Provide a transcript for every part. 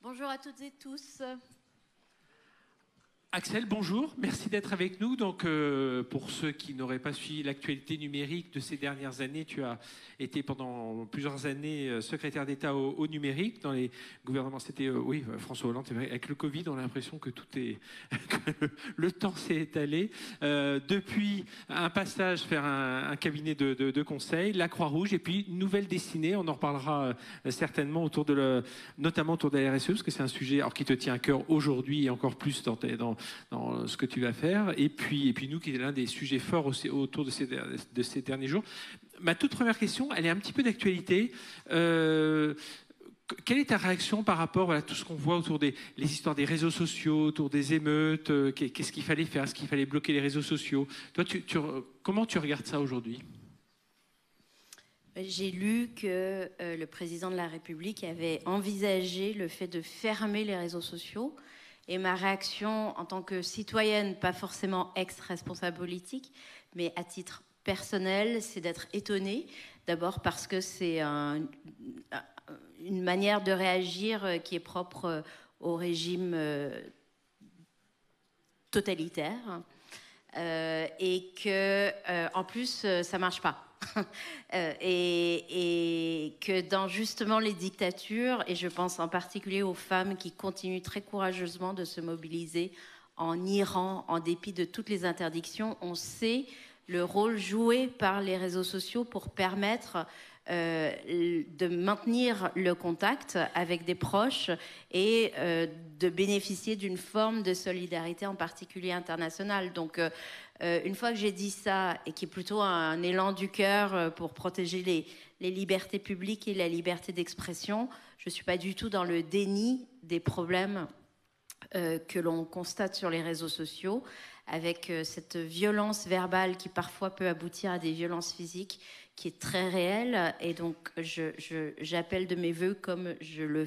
Bonjour à toutes et tous. Axel, bonjour, merci d'être avec nous. Donc, pour ceux qui n'auraient pas suivi l'actualité numérique de ces dernières années, tu as été pendant plusieurs années secrétaire d'État au numérique dans les gouvernements. C'était, oui, François Hollande, c'est vrai. Avec le Covid, on a l'impression que tout est, que le temps s'est étalé. Depuis un passage vers un cabinet de conseil, la Croix-Rouge, et puis une nouvelle destinée. On en reparlera certainement notamment autour de la RSE, parce que c'est un sujet qui te tient à cœur aujourd'hui et encore plus dans ce que tu vas faire, et puis nous, qui est l'un des sujets forts aussi autour de ces derniers jours. Ma toute première question, elle est un petit peu d'actualité. Quelle est ta réaction par rapport à tout ce qu'on voit autour les histoires des réseaux sociaux, autour des émeutes? Qu'est-ce qu'il fallait faire? Est-ce qu'il fallait bloquer les réseaux sociaux? Toi, comment tu regardes ça aujourd'hui? J'ai lu que le président de la République avait envisagé le fait de fermer les réseaux sociaux. Et ma réaction en tant que citoyenne, pas forcément ex-responsable politique, mais à titre personnel, c'est d'être étonnée. D'abord parce que c'est une manière de réagir qui est propre au régime totalitaire. Et que, en plus, ça marche pas. Et que dans justement les dictatures, et je pense en particulier aux femmes qui continuent très courageusement de se mobiliser en Iran, en dépit de toutes les interdictions, on sait le rôle joué par les réseaux sociaux pour permettre de maintenir le contact avec des proches et de bénéficier d'une forme de solidarité, en particulier internationale. Donc, une fois que j'ai dit ça, et qui est plutôt un élan du cœur pour protéger les libertés publiques et la liberté d'expression, je ne suis pas du tout dans le déni des problèmes que l'on constate sur les réseaux sociaux, avec cette violence verbale qui parfois peut aboutir à des violences physiques, qui est très réelle. Et donc, j'appelle de mes voeux, comme je le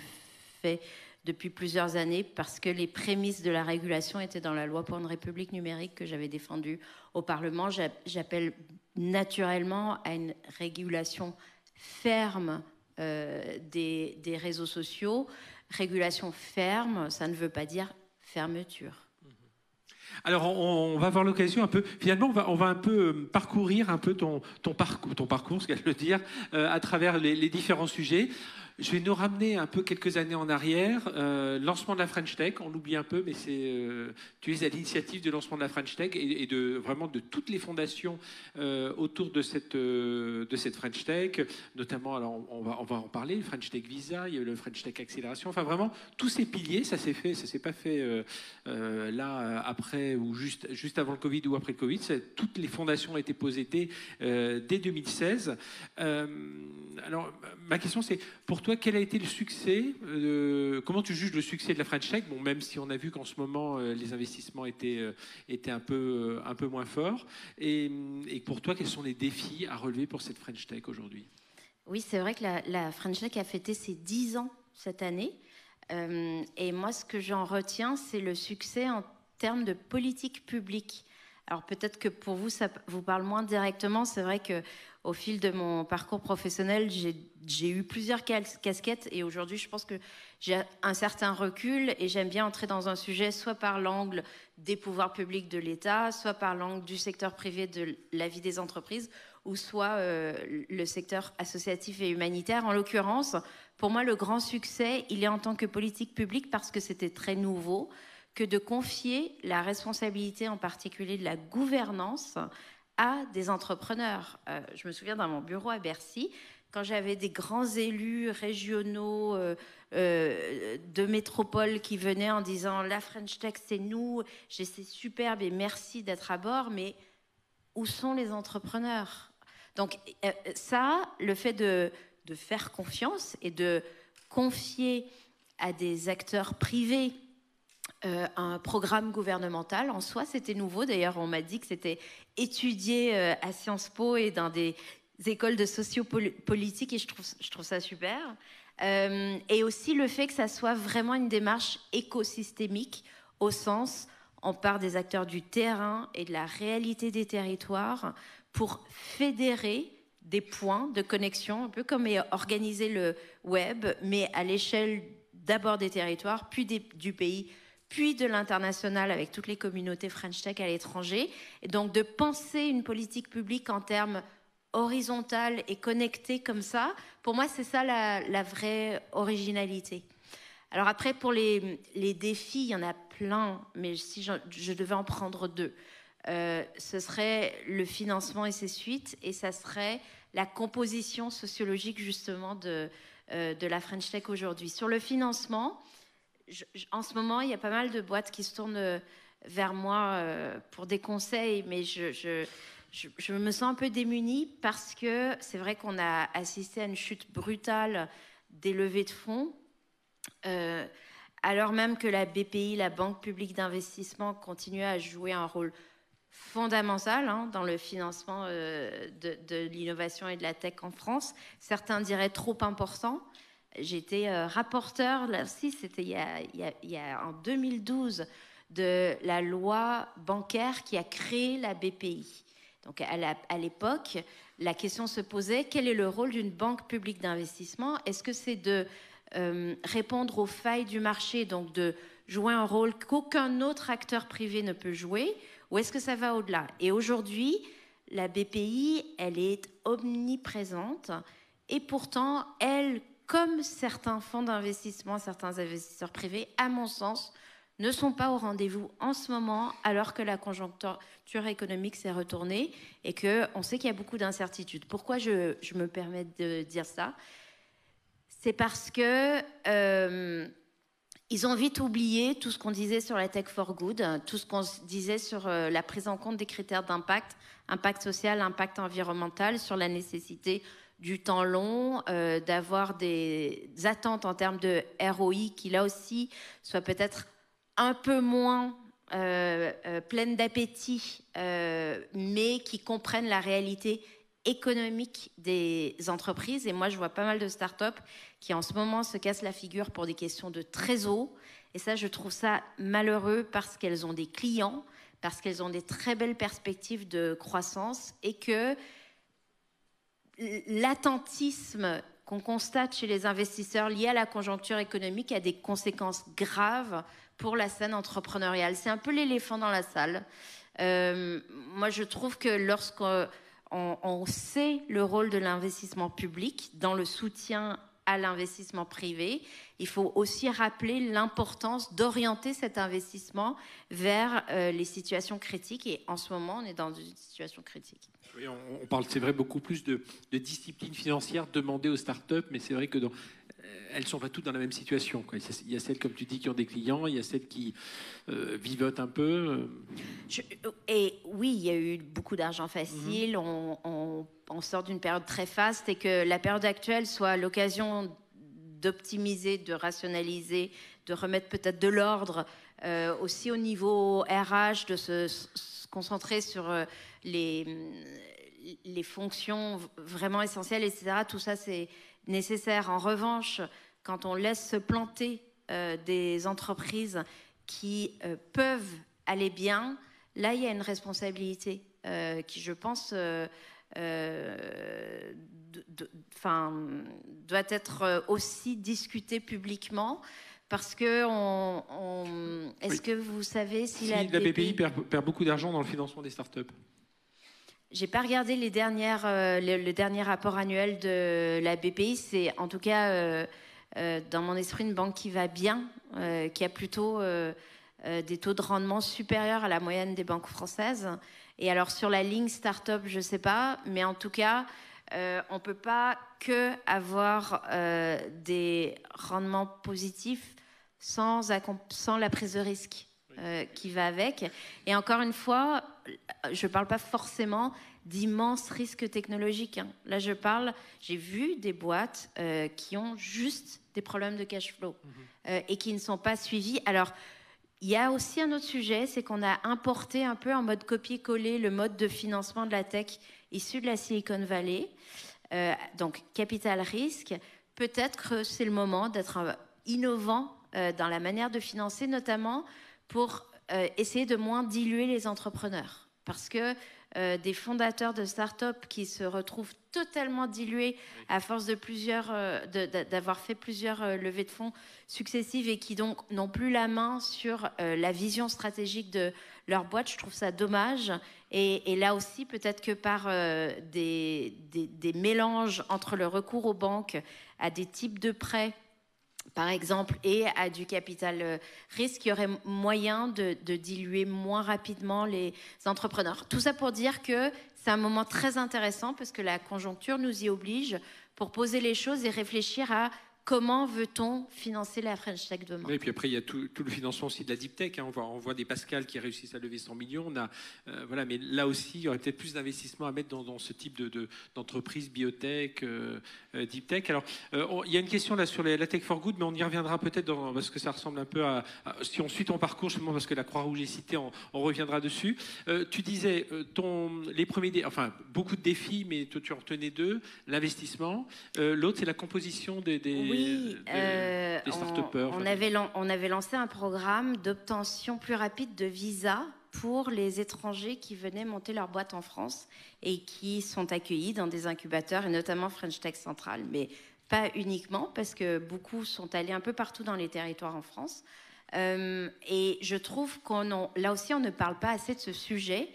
fais depuis plusieurs années, parce que les prémices de la régulation étaient dans la loi pour une république numérique que j'avais défendue au Parlement. J'appelle naturellement à une régulation ferme des réseaux sociaux. Régulation ferme, ça ne veut pas dire fermeture. Alors, on va avoir l'occasion un peu, finalement, on va un peu parcourir un peu ton parcours, ce qu'elle veut dire, à travers les différents sujets. Je vais nous ramener un peu quelques années en arrière. Lancement de la French Tech, on l'oublie un peu, mais tu es à l'initiative du lancement de la French Tech et vraiment de toutes les fondations autour de cette French Tech, notamment, alors on va en parler, le French Tech Visa, il y a le French Tech Accélération, enfin vraiment tous ces piliers, ça s'est pas fait là après ou juste avant le Covid ou après le Covid. Toutes les fondations ont été posées dès 2016. Alors ma question, c'est pour toi, quel a été le succès? Comment tu juges le succès de la French Tech? Bon, même si on a vu qu'en ce moment, les investissements étaient un peu moins forts. Et pour toi, quels sont les défis à relever pour cette French Tech aujourd'hui? Oui, c'est vrai que la French Tech a fêté ses 10 ans cette année. Et moi, ce que j'en retiens, c'est le succès en termes de politique publique. Alors peut-être que pour vous, ça vous parle moins directement. C'est vrai qu'au fil de mon parcours professionnel, j'ai eu plusieurs casquettes et aujourd'hui, je pense que j'ai un certain recul et j'aime bien entrer dans un sujet soit par l'angle des pouvoirs publics de l'État, soit par l'angle du secteur privé de la vie des entreprises, ou soit le secteur associatif et humanitaire. En l'occurrence, pour moi, le grand succès, il est en tant que politique publique parce que c'était très nouveau, que de confier la responsabilité, en particulier de la gouvernance, à des entrepreneurs. Je me souviens dans mon bureau à Bercy, quand j'avais des grands élus régionaux de métropole qui venaient en disant « La French Tech, c'est nous, c'est superbe et merci d'être à bord », mais où sont les entrepreneurs? Donc ça, le fait de faire confiance et de confier à des acteurs privés un programme gouvernemental, en soi, c'était nouveau. D'ailleurs, on m'a dit que c'était étudié à Sciences Po et dans des écoles de sociopolitique, et je trouve ça super. Et aussi le fait que ça soit vraiment une démarche écosystémique, au sens, on part des acteurs du terrain et de la réalité des territoires pour fédérer des points de connexion, un peu comme organiser le web, mais à l'échelle d'abord des territoires, puis du pays, puis de l'international avec toutes les communautés French Tech à l'étranger. Et donc de penser une politique publique en termes horizontale et connectée comme ça, pour moi c'est ça la vraie originalité. Alors après pour les défis, il y en a plein, mais si je devais en prendre deux, ce serait le financement et ses suites, et ça serait la composition sociologique justement de la French Tech aujourd'hui. Sur le financement, en ce moment, il y a pas mal de boîtes qui se tournent vers moi pour des conseils, mais je me sens un peu démunie parce que c'est vrai qu'on a assisté à une chute brutale des levées de fonds, alors même que la BPI, la Banque publique d'investissement, continue à jouer un rôle fondamental dans le financement de l'innovation et de la tech en France. Certains diraient trop important. J'étais rapporteur, là aussi, c'était il y a en 2012, de la loi bancaire qui a créé la BPI. Donc à l'époque, la question se posait, quel est le rôle d'une banque publique d'investissement? Est-ce que c'est de répondre aux failles du marché, donc de jouer un rôle qu'aucun autre acteur privé ne peut jouer, ou est-ce que ça va au-delà? Et aujourd'hui, la BPI, elle est omniprésente, et pourtant, elle, comme certains fonds d'investissement, certains investisseurs privés, à mon sens, ne sont pas au rendez-vous en ce moment, alors que la conjoncture économique s'est retournée et qu'on sait qu'il y a beaucoup d'incertitudes. Pourquoi je me permets de dire ça? C'est parce que ils ont vite oublié tout ce qu'on disait sur la tech for good, tout ce qu'on disait sur la prise en compte des critères d'impact, impact social, impact environnemental, sur la nécessité du temps long, d'avoir des attentes en termes de ROI qui, là aussi, soient peut-être un peu moins pleines d'appétit, mais qui comprennent la réalité économique des entreprises. Et moi, je vois pas mal de startups qui, en ce moment, se cassent la figure pour des questions de trésor. Et ça, je trouve ça malheureux parce qu'elles ont des clients, parce qu'elles ont des très belles perspectives de croissance et que l'attentisme qu'on constate chez les investisseurs lié à la conjoncture économique a des conséquences graves pour la scène entrepreneuriale. C'est un peu l'éléphant dans la salle. Moi, je trouve que lorsqu'on sait le rôle de l'investissement public dans le soutien à l'investissement privé, il faut aussi rappeler l'importance d'orienter cet investissement vers les situations critiques. Et en ce moment, on est dans une situation critique. Oui, on parle, c'est vrai, beaucoup plus de discipline financière demandée aux startups, mais c'est vrai que elles ne sont pas toutes dans la même situation, quoi. Il y a celles, comme tu dis, qui ont des clients, il y a celles qui vivotent un peu. Et oui, il y a eu beaucoup d'argent facile, on sort d'une période très faste, et que la période actuelle soit l'occasion d'optimiser, de rationaliser, de remettre peut-être de l'ordre aussi au niveau RH, de se concentrer sur les fonctions vraiment essentielles, etc. Tout ça, c'est nécessaire. En revanche, quand on laisse se planter des entreprises qui peuvent aller bien, là, il y a une responsabilité qui, je pense, doit être aussi discutée publiquement. Parce que est-ce que vous savez si la BPI perd beaucoup d'argent dans le financement des startups? J'ai pas regardé le dernier rapport annuel de la BPI. C'est en tout cas dans mon esprit une banque qui va bien, qui a plutôt des taux de rendement supérieurs à la moyenne des banques françaises. Et alors sur la ligne start-up, je sais pas, mais en tout cas, on peut pas que avoir des rendements positifs sans la prise de risque qui va avec. Et encore une fois, je ne parle pas forcément d'immenses risques technologiques. Là, j'ai vu des boîtes qui ont juste des problèmes de cash flow et qui ne sont pas suivies. Alors, il y a aussi un autre sujet, c'est qu'on a importé un peu en mode copier-coller le mode de financement de la tech issu de la Silicon Valley. Donc, capital risque. Peut-être que c'est le moment d'être innovant dans la manière de financer, notamment pour essayer de moins diluer les entrepreneurs. parce que des fondateurs de start-up qui se retrouvent totalement dilués à force d'avoir fait plusieurs levées de fonds successives et qui donc n'ont plus la main sur la vision stratégique de leur boîte. Je trouve ça dommage. Et là aussi, peut-être que par des mélanges entre le recours aux banques à des types de prêts, par exemple, et à du capital risque, il y aurait moyen de diluer moins rapidement les entrepreneurs. Tout ça pour dire que c'est un moment très intéressant parce que la conjoncture nous y oblige pour poser les choses et réfléchir à comment veut-on financer la French Tech demain. Oui, et puis après, il y a tout le financement aussi de la Deep Tech. Hein. On voit des Pascal qui réussissent à lever 100 millions. Voilà, mais là aussi, il y aurait peut-être plus d'investissement à mettre dans ce type d'entreprise biotech, Deep Tech. Alors, il y a une question là sur la Tech for Good, mais on y reviendra peut-être parce que ça ressemble un peu si on suit ton parcours, justement, parce que la Croix-Rouge est citée, on reviendra dessus. Tu disais, les premiers beaucoup de défis, mais toi, tu en retenais 2. L'investissement. L'autre, c'est la composition des start-upers. On avait lancé un programme d'obtention plus rapide de visa pour les étrangers qui venaient monter leur boîte en France et qui sont accueillis dans des incubateurs, et notamment French Tech Central, mais pas uniquement, parce que beaucoup sont allés un peu partout dans les territoires en France. Et je trouve là aussi, on ne parle pas assez de ce sujet.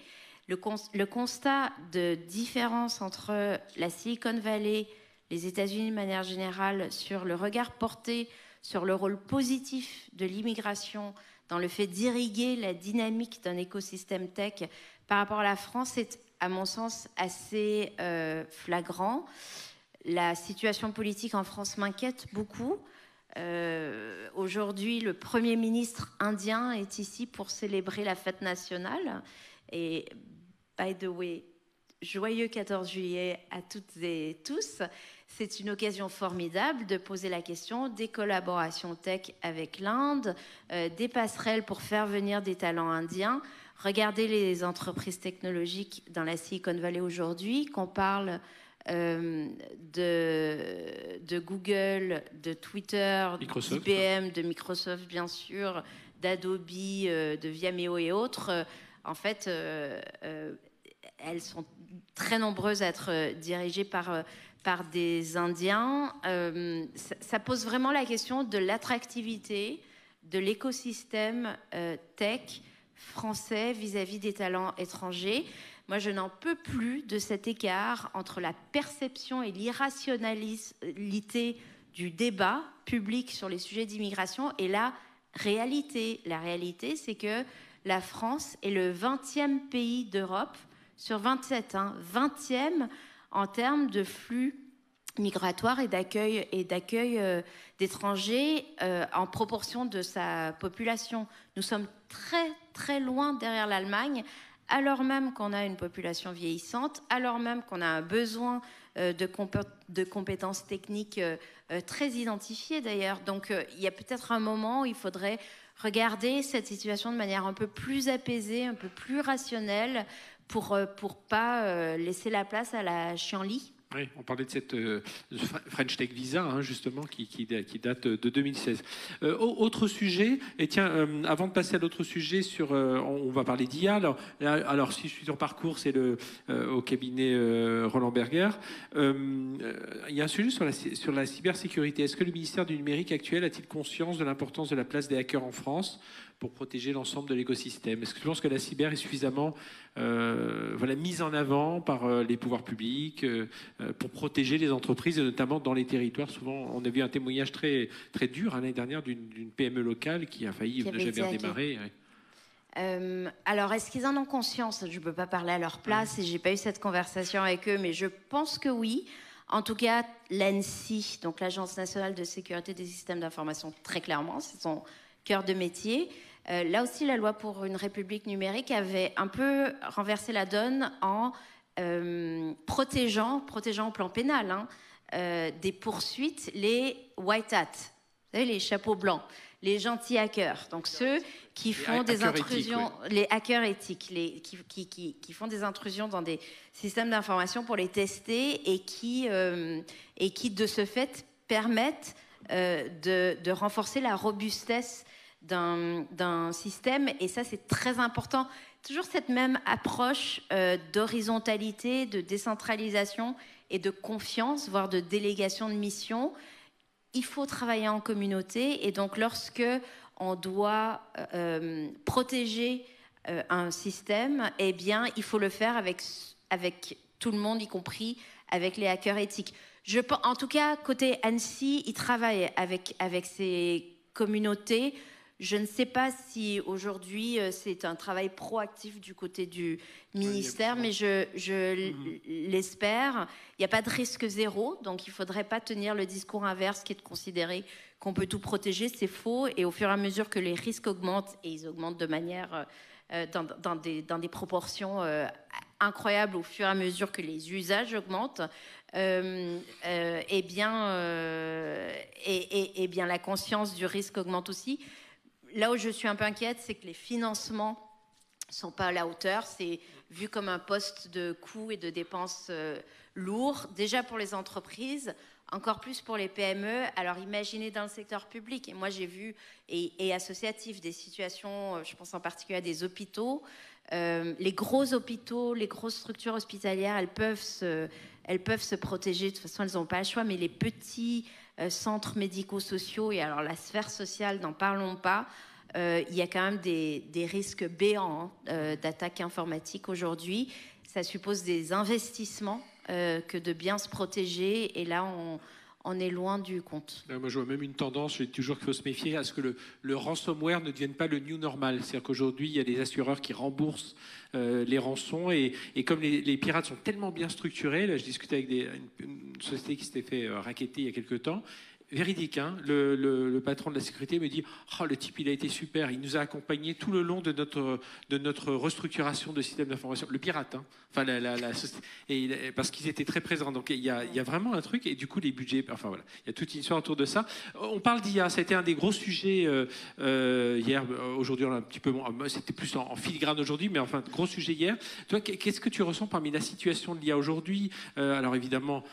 Le constat de différence entre la Silicon Valley, les États-Unis de manière générale, sur le regard porté sur le rôle positif de l'immigration dans le fait d'irriguer la dynamique d'un écosystème tech par rapport à la France est, à mon sens, assez flagrant. La situation politique en France m'inquiète beaucoup. Aujourd'hui, le Premier ministre indien est ici pour célébrer la fête nationale. Et, by the way, joyeux 14 juillet à toutes et tous. C'est une occasion formidable de poser la question des collaborations tech avec l'Inde, des passerelles pour faire venir des talents indiens. Regardez les entreprises technologiques dans la Silicon Valley aujourd'hui, qu'on parle de Google, de Twitter, d'IBM, de Microsoft bien sûr, d'Adobe, de Vimeo et autres. En fait, elles sont très nombreuses à être dirigées par des Indiens. Ça pose vraiment la question de l'attractivité de l'écosystème tech français vis-à-vis des talents étrangers. Moi, je n'en peux plus de cet écart entre la perception et l'irrationalité du débat public sur les sujets d'immigration et la réalité. La réalité, c'est que la France est le 20e pays d'Europe sur 27, 20e en termes de flux migratoires et d'accueil d'étrangers en proportion de sa population. Nous sommes très, très loin derrière l'Allemagne, alors même qu'on a une population vieillissante, alors même qu'on a un besoin de compétences techniques très identifiées d'ailleurs. Donc il y a peut-être un moment où il faudrait regarder cette situation de manière un peu plus apaisée, un peu plus rationnelle, pour pas laisser la place à la chienlit. Oui, on parlait de cette French Tech Visa, justement, qui date de 2016. Autre sujet, et tiens, avant de passer à l'autre sujet, on va parler d'IA. Alors, si je suis en parcours, c'est au cabinet Roland Berger. Il y a un sujet sur la cybersécurité. Est-ce que le ministère du numérique actuel a-t-il conscience de l'importance de la place des hackers en France pour protéger l'ensemble de l'écosystème? Est-ce que tu penses que la cyber est suffisamment mise en avant par les pouvoirs publics pour protéger les entreprises, et notamment dans les territoires? Souvent, on a vu un témoignage très, très dur l'année dernière d'une PME locale qui a failli ne jamais redémarrer. Ouais. Alors, est-ce qu'ils en ont conscience? Je ne peux pas parler à leur place et je n'ai pas eu cette conversation avec eux, mais je pense que oui. En tout cas, l'ANSSI, donc l'Agence nationale de sécurité des systèmes d'information, très clairement, c'est son cœur de métier. Là aussi, la loi pour une république numérique avait un peu renversé la donne en protégeant au plan pénal des poursuites les white hats, vous savez, les chapeaux blancs, les gentils hackers, donc ceux qui font des intrusions, éthiques, oui. Les hackers éthiques, qui font des intrusions dans des systèmes d'information pour les tester et qui de ce fait permettent de renforcer la robustesse d'un système. Et ça, c'est très important. Toujours cette même approche d'horizontalité, de décentralisation et de confiance, voire de délégation de mission. Il faut travailler en communauté. Et donc, lorsque on doit protéger un système, eh bien, il faut le faire avec tout le monde, y compris avec les hackers éthiques. En tout cas, côté Annecy, ils travaillent avec ces communautés. Je ne sais pas si aujourd'hui c'est un travail proactif du côté du ministère, mais je l'espère. Il n'y a pas de risque zéro, donc il ne faudrait pas tenir le discours inverse qui est de considérer qu'on peut tout protéger. C'est faux. Et au fur et à mesure que les risques augmentent, et ils augmentent de manière dans des proportions incroyables au fur et à mesure que les usages augmentent, eh bien, la conscience du risque augmente aussi. Là où je suis un peu inquiète, c'est que les financements ne sont pas à la hauteur. C'est vu comme un poste de coûts et de dépenses lourd, déjà pour les entreprises, encore plus pour les PME. Alors imaginez dans le secteur public, et moi j'ai vu, et associatif, des situations, je pense en particulier à des hôpitaux. Les gros hôpitaux, les grosses structures hospitalières, elles peuvent se protéger, de toute façon elles n'ont pas le choix, mais les petits centres médico-sociaux, et alors la sphère sociale, n'en parlons pas, il y a quand même des risques béants d'attaques informatiques aujourd'hui. Ça suppose des investissements que de bien se protéger, et là on est loin du compte. Moi, je vois même une tendance, je dis toujours qu'il faut se méfier à ce que le ransomware ne devienne pas le new normal. C'est-à-dire qu'aujourd'hui, il y a des assureurs qui remboursent les rançons, et comme les pirates sont tellement bien structurés, là, je discutais avec une société qui s'était fait racketter il y a quelques temps. Véridique, hein, le patron de la sécurité me dit « Oh, le type, il a été super, il nous a accompagnés tout le long de notre restructuration de système d'information. » Le pirate, hein, enfin, parce qu'ils étaient très présents. Donc, il y a vraiment un truc, et du coup, les budgets, enfin voilà, il y a toute une histoire autour de ça. On parle d'IA, ça a été un des gros sujets hier, aujourd'hui, on a un petit peu, c'était plus en filigrane aujourd'hui, mais enfin, gros sujet hier. Toi, qu'est-ce que tu ressens parmi la situation de l'IA aujourd'hui? Alors, évidemment,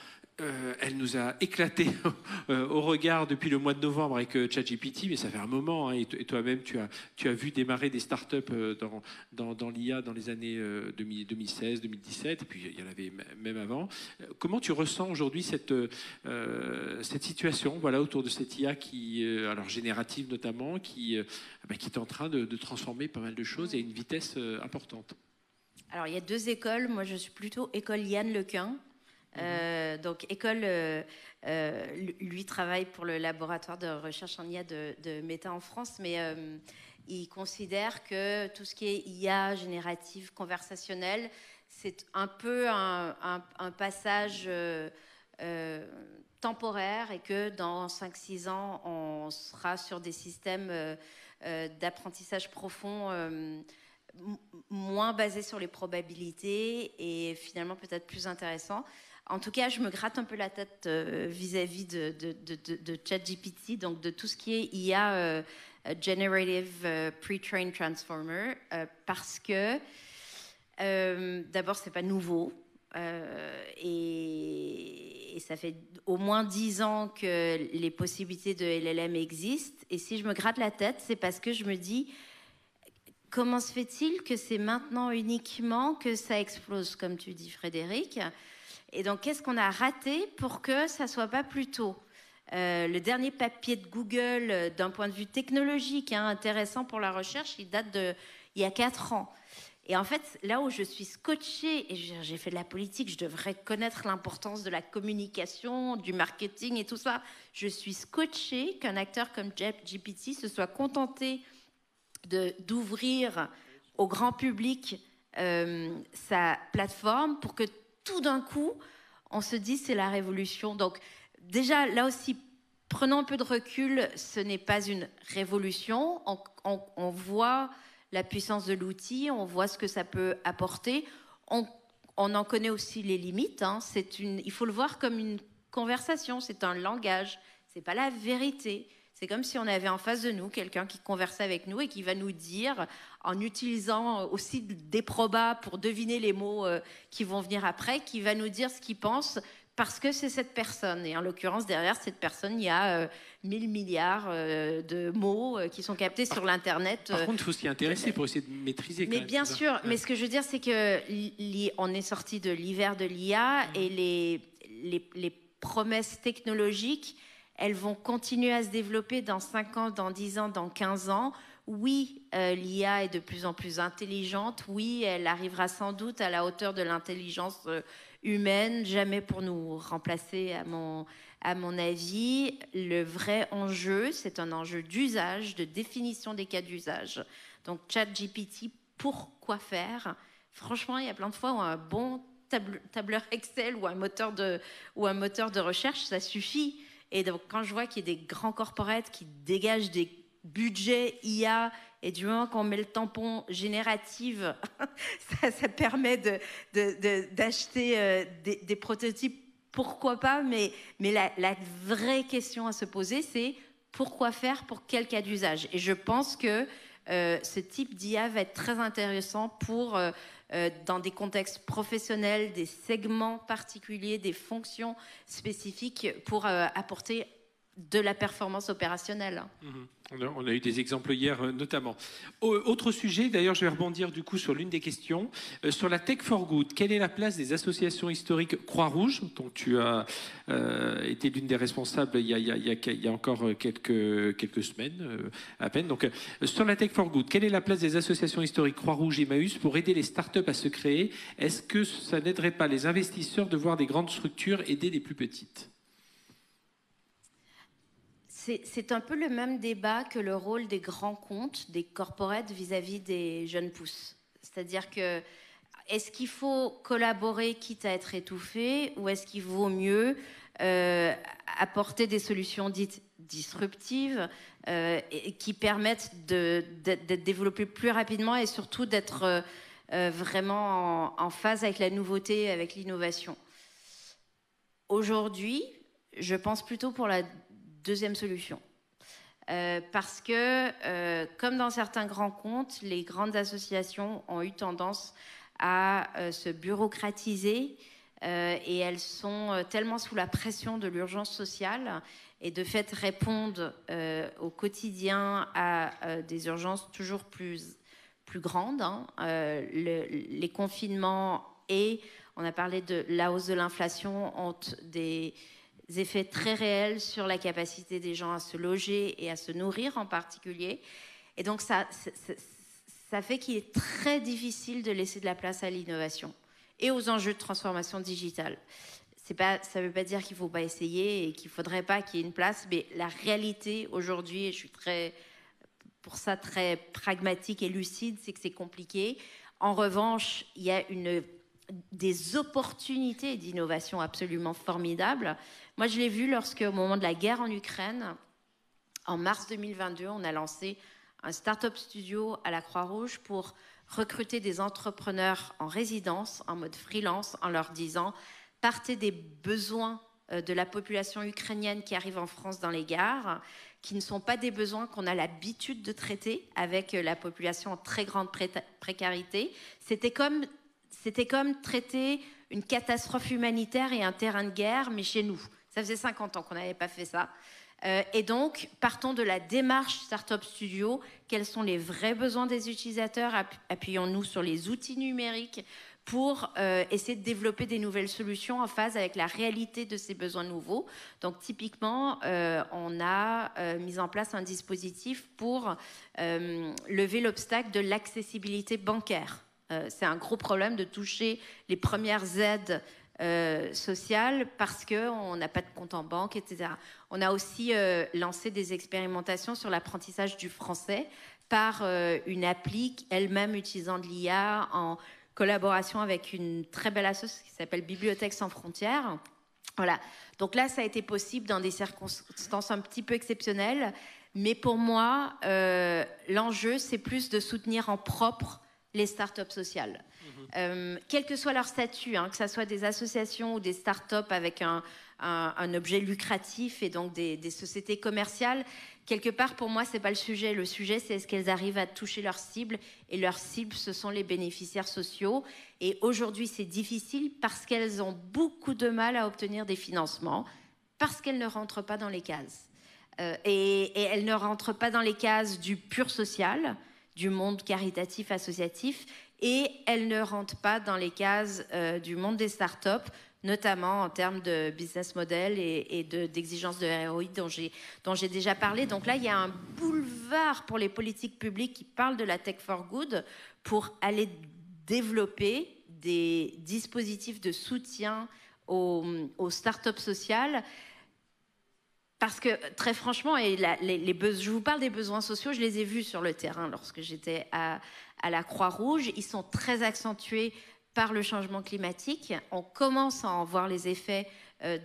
elle nous a éclaté au regard depuis le mois de novembre avec ChatGPT, mais ça fait un moment, hein, et toi-même tu as vu démarrer des startups dans l'IA dans les années 2016, 2017, et puis il y en avait même avant. Comment tu ressens aujourd'hui cette situation, voilà, autour de cette IA qui, alors générative notamment, qui est en train de transformer pas mal de choses et à une vitesse importante? Alors il y a deux écoles. Moi je suis plutôt école Yann Lequin. Donc école, lui travaille pour le laboratoire de recherche en IA de Meta en France, mais il considère que tout ce qui est IA générative, conversationnelle, c'est un peu un passage temporaire, et que dans 5-6 ans, on sera sur des systèmes d'apprentissage profond moins basés sur les probabilités, et finalement peut-être plus intéressants. En tout cas, je me gratte un peu la tête vis-à-vis de ChatGPT, donc de tout ce qui est IA Generative Pre-trained Transformer, parce que d'abord, c'est pas nouveau, et ça fait au moins 10 ans que les possibilités de LLM existent. Et si je me gratte la tête, c'est parce que je me dis, comment se fait-il que c'est maintenant uniquement que ça explose, comme tu dis, Frédéric? Et donc, qu'est-ce qu'on a raté pour que ça ne soit pas plus tôt? Le dernier papier de Google, d'un point de vue technologique, hein, intéressant pour la recherche, il date d'il y a 4 ans. Et en fait, là où je suis scotchée, et j'ai fait de la politique, je devrais connaître l'importance de la communication, du marketing et tout ça, je suis scotchée qu'un acteur comme ChatGPT se soit contenté d'ouvrir au grand public sa plateforme pour que tout d'un coup, on se dise c'est la révolution. Donc déjà, là aussi, prenons un peu de recul, ce n'est pas une révolution. On voit la puissance de l'outil, on voit ce que ça peut apporter. On en connaît aussi les limites, hein. Il faut le voir comme une conversation, c'est un langage, c'est pas la vérité. C'est comme si on avait en face de nous quelqu'un qui conversait avec nous et qui va nous dire, en utilisant aussi des probas pour deviner les mots qui vont venir après, qui va nous dire ce qu'il pense parce que c'est cette personne. Et en l'occurrence, derrière cette personne, il y a 1000 milliards de mots qui sont captés sur l'Internet. Par contre, il faut s'y intéresser pour essayer de maîtriser. Mais bien sûr, mais ce que je veux dire, c'est qu'on est sorti de l'hiver de l'IA et les promesses technologiques, elles vont continuer à se développer dans 5 ans, dans 10 ans, dans 15 ans. Oui, l'IA est de plus en plus intelligente. Oui, elle arrivera sans doute à la hauteur de l'intelligence humaine, jamais pour nous remplacer, à mon avis. Le vrai enjeu, c'est un enjeu d'usage, de définition des cas d'usage. Donc, ChatGPT, pourquoi faire? Franchement, il y a plein de fois où un bon tableur Excel ou un moteur de recherche, ça suffit. Et donc, quand je vois qu'il y a des grands corporates qui dégagent des budgets IA, et du moment qu'on met le tampon générative, ça permet d'acheter des prototypes, pourquoi pas, mais la vraie question à se poser, c'est pourquoi faire, pour quel cas d'usage? Et je pense que ce type d'IA va être très intéressant pour, dans des contextes professionnels, des segments particuliers, des fonctions spécifiques pour apporter de la performance opérationnelle. On a eu des exemples hier notamment. Autre sujet, d'ailleurs je vais rebondir du coup sur l'une des questions, sur la Tech for Good. Quelle est la place des associations historiques Croix-Rouge, dont tu as été l'une des responsables il y a encore quelques semaines à peine. Donc sur la Tech for Good, quelle est la place des associations historiques Croix-Rouge et Emmaüs pour aider les startups à se créer? Est-ce que ça n'aiderait pas les investisseurs de voir des grandes structures aider les plus petites? C'est un peu le même débat que le rôle des grands comptes, des corporates vis-à-vis des jeunes pousses. C'est-à-dire que, est-ce qu'il faut collaborer quitte à être étouffé, ou est-ce qu'il vaut mieux apporter des solutions dites disruptives qui permettent d'être développées plus rapidement et surtout d'être vraiment en phase avec la nouveauté, avec l'innovation? Aujourd'hui, je pense plutôt pour la deuxième solution. Parce que, comme dans certains grands comptes, les grandes associations ont eu tendance à se bureaucratiser et elles sont tellement sous la pression de l'urgence sociale et de fait répondent au quotidien à des urgences toujours plus grandes. Les confinements et, on a parlé de la hausse de l'inflation, ont des effets très réels sur la capacité des gens à se loger et à se nourrir en particulier. Et donc ça fait qu'il est très difficile de laisser de la place à l'innovation et aux enjeux de transformation digitale. Ça ne veut pas dire qu'il ne faut pas essayer et qu'il ne faudrait pas qu'il y ait une place, mais la réalité aujourd'hui, et je suis pour ça très pragmatique et lucide, c'est que c'est compliqué. En revanche, il y a des opportunités d'innovation absolument formidables. Moi, je l'ai vu lorsque, au moment de la guerre en Ukraine, en mars 2022, on a lancé un start-up studio à la Croix-Rouge pour recruter des entrepreneurs en résidence, en mode freelance, en leur disant « Partez des besoins de la population ukrainienne qui arrive en France dans les gares, qui ne sont pas des besoins qu'on a l'habitude de traiter avec la population en très grande précarité. » C'était comme traiter une catastrophe humanitaire et un terrain de guerre, mais chez nous. Ça faisait 50 ans qu'on n'avait pas fait ça. Et donc, partons de la démarche Startup Studio. Quels sont les vrais besoins des utilisateurs? Appuyons-nous sur les outils numériques pour essayer de développer des nouvelles solutions en phase avec la réalité de ces besoins nouveaux. Donc, typiquement, on a mis en place un dispositif pour lever l'obstacle de l'accessibilité bancaire. C'est un gros problème de toucher les premières aides sociales parce qu'on n'a pas de compte en banque, etc. On a aussi lancé des expérimentations sur l'apprentissage du français par une appli elle-même utilisant de l'IA en collaboration avec une très belle association qui s'appelle Bibliothèques sans frontières. Voilà. Donc là, ça a été possible dans des circonstances un petit peu exceptionnelles. Mais pour moi, l'enjeu, c'est plus de soutenir en propre les startups sociales. Quel que soit leur statut, que ce soit des associations ou des startups avec un objet lucratif et donc des sociétés commerciales, quelque part, pour moi, c'est pas le sujet. Le sujet, c'est est-ce qu'elles arrivent à toucher leur cible, et leur cible, ce sont les bénéficiaires sociaux. Et aujourd'hui, c'est difficile parce qu'elles ont beaucoup de mal à obtenir des financements, parce qu'elles ne rentrent pas dans les cases. Et elles ne rentrent pas dans les cases du pur social, du monde caritatif, associatif, et elles ne rentrent pas dans les cases du monde des startups, notamment en termes de business model et d'exigences de ROI dont j'ai déjà parlé. Donc là, il y a un boulevard pour les politiques publiques qui parlent de la tech for good pour aller développer des dispositifs de soutien aux startups sociales. Parce que, très franchement, je vous parle des besoins sociaux, je les ai vus sur le terrain lorsque j'étais à la Croix-Rouge. Ils sont très accentués par le changement climatique. On commence à en voir les effets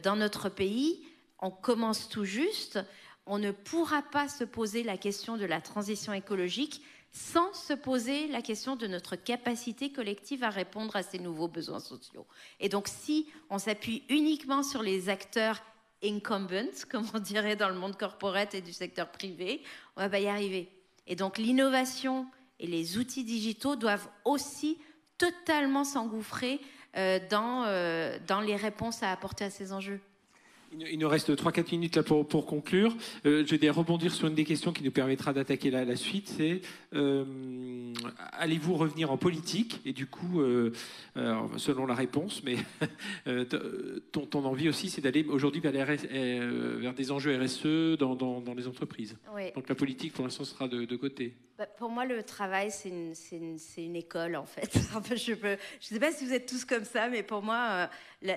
dans notre pays. On commence tout juste. On ne pourra pas se poser la question de la transition écologique sans se poser la question de notre capacité collective à répondre à ces nouveaux besoins sociaux. Et donc, si on s'appuie uniquement sur les acteurs incumbents, comme on dirait dans le monde corporate et du secteur privé, on ne va pas y arriver. Et donc, l'innovation et les outils digitaux doivent aussi totalement s'engouffrer dans les réponses à apporter à ces enjeux. Il nous reste 3-4 minutes là pour conclure. Je vais rebondir sur une des questions qui nous permettra d'attaquer la suite. C'est allez-vous revenir en politique? Et du coup, selon la réponse, mais ton envie aussi, c'est d'aller aujourd'hui vers des enjeux RSE dans les entreprises. Oui. Donc la politique, pour l'instant, sera de côté. Pour moi, le travail, c'est une école, en fait. Je ne sais pas si vous êtes tous comme ça, mais pour moi,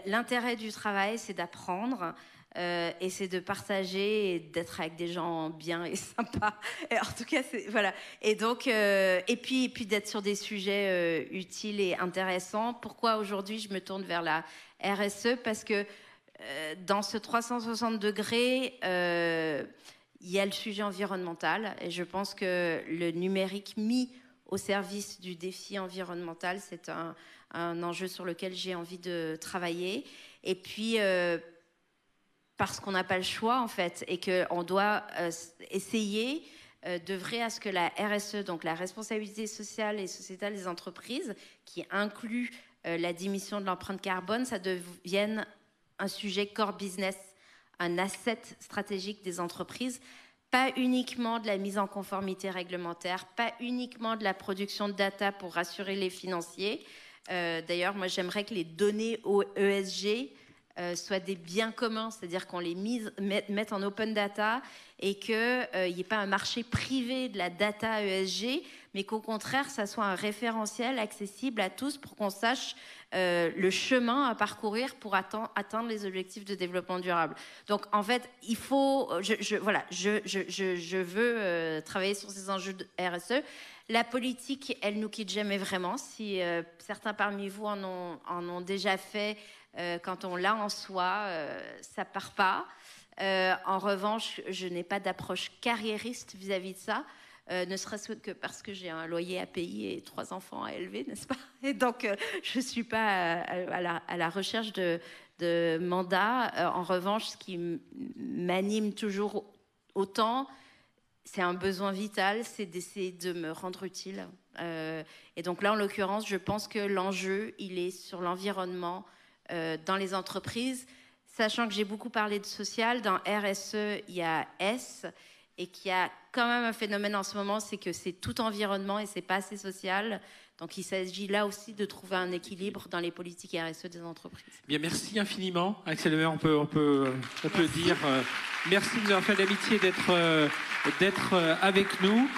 l'intérêt du travail, c'est d'apprendre et c'est de partager et d'être avec des gens bien et sympas. Et en tout cas, voilà. Et donc, et puis d'être sur des sujets utiles et intéressants. Pourquoi aujourd'hui, je me tourne vers la RSE? Parce que dans ce 360 degrés... il y a le sujet environnemental et je pense que le numérique mis au service du défi environnemental, c'est un enjeu sur lequel j'ai envie de travailler. Et puis, parce qu'on n'a pas le choix, en fait, et qu'on doit essayer d'œuvrer à ce que la RSE, donc la responsabilité sociale et sociétale des entreprises, qui inclut la diminution de l'empreinte carbone, ça devienne un sujet core business, un asset stratégique des entreprises, pas uniquement de la mise en conformité réglementaire, pas uniquement de la production de data pour rassurer les financiers. D'ailleurs, moi, j'aimerais que les données au ESG soient des biens communs, c'est-à-dire qu'on les mette en open data et qu'il n'y ait pas un marché privé de la data ESG, mais qu'au contraire, ça soit un référentiel accessible à tous pour qu'on sache le chemin à parcourir pour atteindre les objectifs de développement durable. Donc, en fait, il faut... Je veux travailler sur ces enjeux de RSE. La politique, elle nous quitte jamais vraiment. Si certains parmi vous en ont déjà fait, quand on l'a en soi, ça part pas. En revanche, je n'ai pas d'approche carriériste vis-à-vis de ça. Ne serait-ce que parce que j'ai un loyer à payer et 3 enfants à élever, n'est-ce pas? Et donc, je ne suis pas à la recherche de mandats. En revanche, ce qui m'anime toujours autant, c'est un besoin vital, c'est d'essayer de me rendre utile. Et donc là, en l'occurrence, je pense que l'enjeu, il est sur l'environnement dans les entreprises. Sachant que j'ai beaucoup parlé de social, dans RSE, il y a S, et qu'il y a quand même un phénomène en ce moment, c'est que c'est tout environnement et c'est pas assez social. Donc il s'agit là aussi de trouver un équilibre dans les politiques RSE des entreprises. Bien, merci infiniment, Axel Lemaire. On peut dire merci de nous avoir fait l'amitié d'être avec nous.